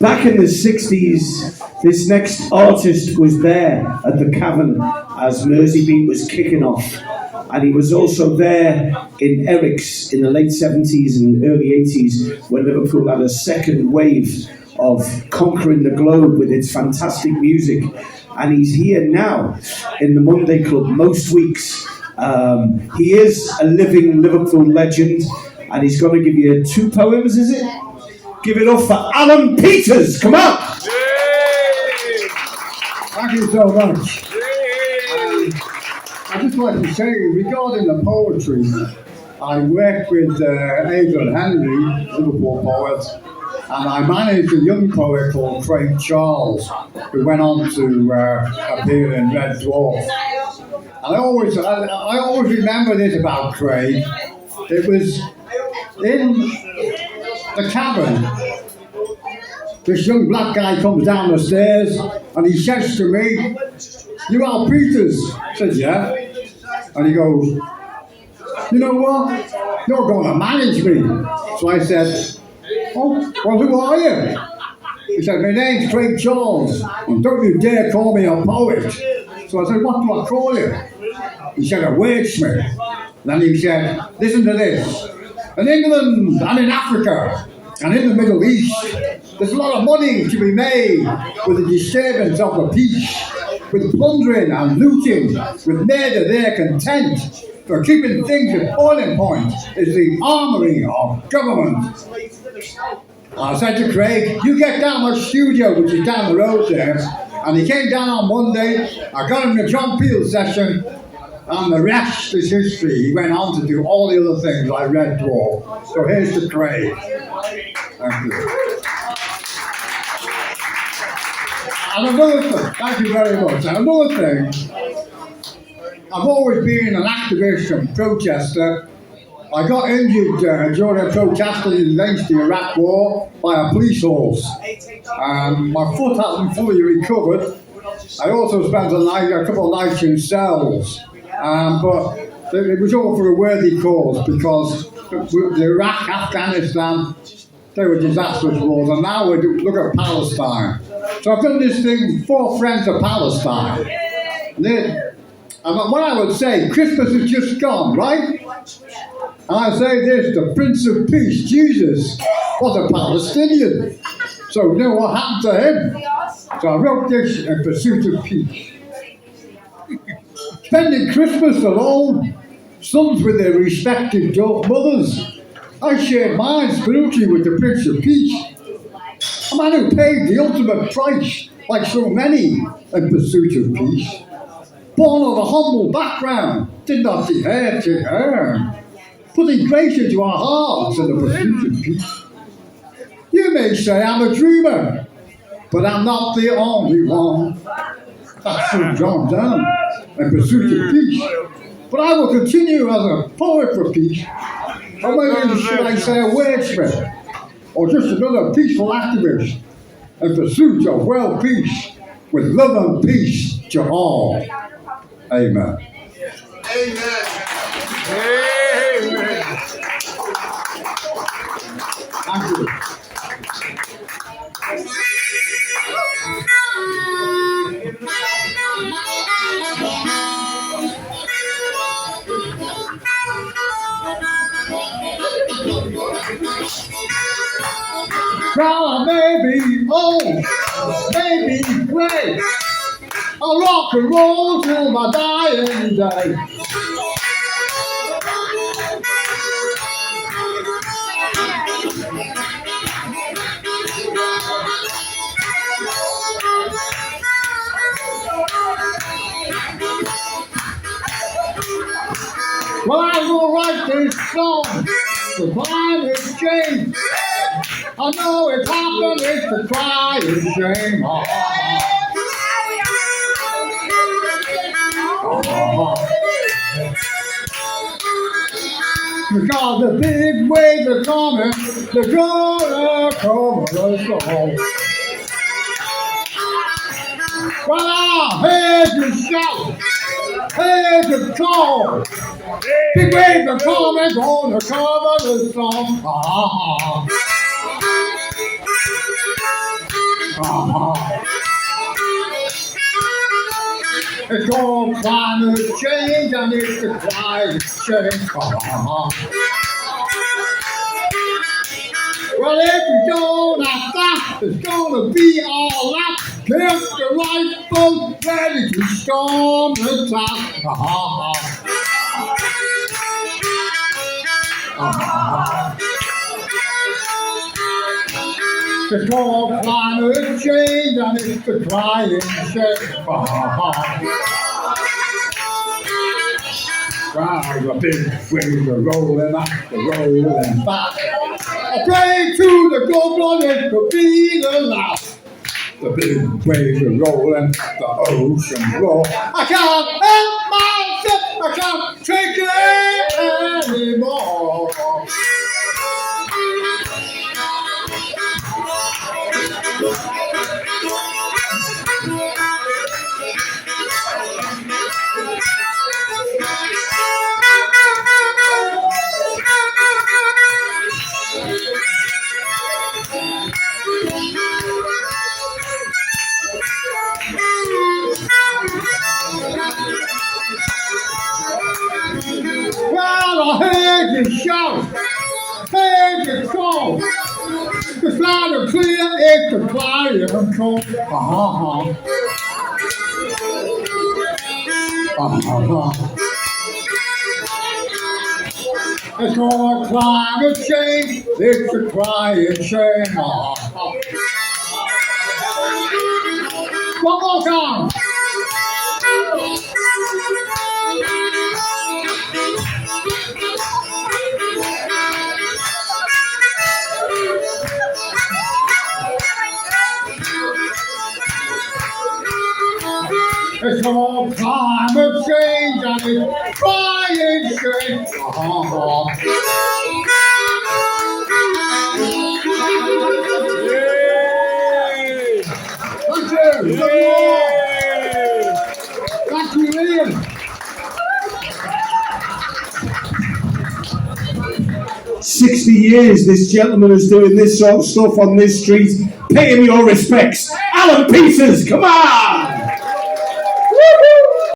Back in the 60s, this next artist was there at the Cavern as Merseybeat was kicking off. And he was also there in Eric's in the late 70s and early 80s when Liverpool had a second wave of conquering the globe with its fantastic music. And he's here now in the Monday Club most weeks. He is a living Liverpool legend, and he's going to give you 2 poems, is it? Give it up for Alan Peters. Come on. Thank you so much. I'd just like to say, regarding the poetry, I work with Adrian Henry, Liverpool poet, and I managed a young poet called Craig Charles, who went on to appear in Red Dwarf. And I always remember this about Craig. It was in the Cavern. This young black guy comes down the stairs and he says to me, "You are Peters?" I said, "Yeah." And he goes, "You know what? You're going to manage me." So I said, "Oh, well, who are you?" He said, "My name's Craig Charles, and don't you dare call me a poet." So I said, "What do I call you?" He said, "A wordsmith." Then he said, "Listen to this. In England and in Africa and in the Middle East, there's a lot of money to be made with the disturbance of the peace, with plundering and looting, with murder their content. For keeping things at boiling point is the armory of government." I said to Craig, "You get down my studio, which is down the road there." And he came down on Monday. I got him the John Peel session, and the rest is history. He went on to do all the other things like Red Dwarf. So here's to Craig. Thank you. And another thing, thank you very much. And another thing, I've always been an activist and protester. I got injured during protesting against the Iraq War by a police horse. My foot hasn't fully recovered. I also spent a couple of nights in cells. But it was all for a worthy cause, because the Iraq, Afghanistan, they were disastrous wars, and now we look at Palestine. So I've done this thing for Friends of Palestine. And what I would say, Christmas is just gone, right? And I say this, the Prince of Peace, Jesus, was a Palestinian. So you know what happened to him? So I wrote this in pursuit of peace. Spending Christmas alone, sons with their respective mothers, I shared mine spiritually with the Prince of Peace, a man who paid the ultimate price, like so many, in pursuit of peace. Born of a humble background, did not dare to earn, putting grace into our hearts in the pursuit of peace. You may say I'm a dreamer, but I'm not the only one. That's from John Donne, in pursuit of peace. But I will continue as a poet for peace, or maybe should I say a wordsmith, or just another peaceful activist in pursuit of world peace, with love and peace to all. Amen. Amen. Amen. Thank you. Well, I may be old, may be gray, I'll rock and roll till my dying day. Well, I will write this song for climate change. I know it's happened, it's a crying shame. Because the big waves are coming, they're gonna cover us all. Well, I heard you shout, heard you call. Big waves are coming, gonna cover the storm. It's called climate change and it's the climate change. Well, if we don't have that, it's gonna be all that. Keep the lifeboat ready to storm the top. It's called climate change and it's the climate change. Wow, the big waves are rolling up, rolling back. I pray to the goblin, it could be the last. The big waves are rolling, the ocean roar. I can't help myself, I can't take it anymore. Well, I heard you shout, heard you call. It's loud and clear, it's the clarion call. It's called climate change, it's the climate change. One more time. It's called climate change and it's climate change. Thank you. Thank you, Ian. 60 years this gentleman is doing this sort of stuff on this street. Pay him your respects. Alan Peters, come on!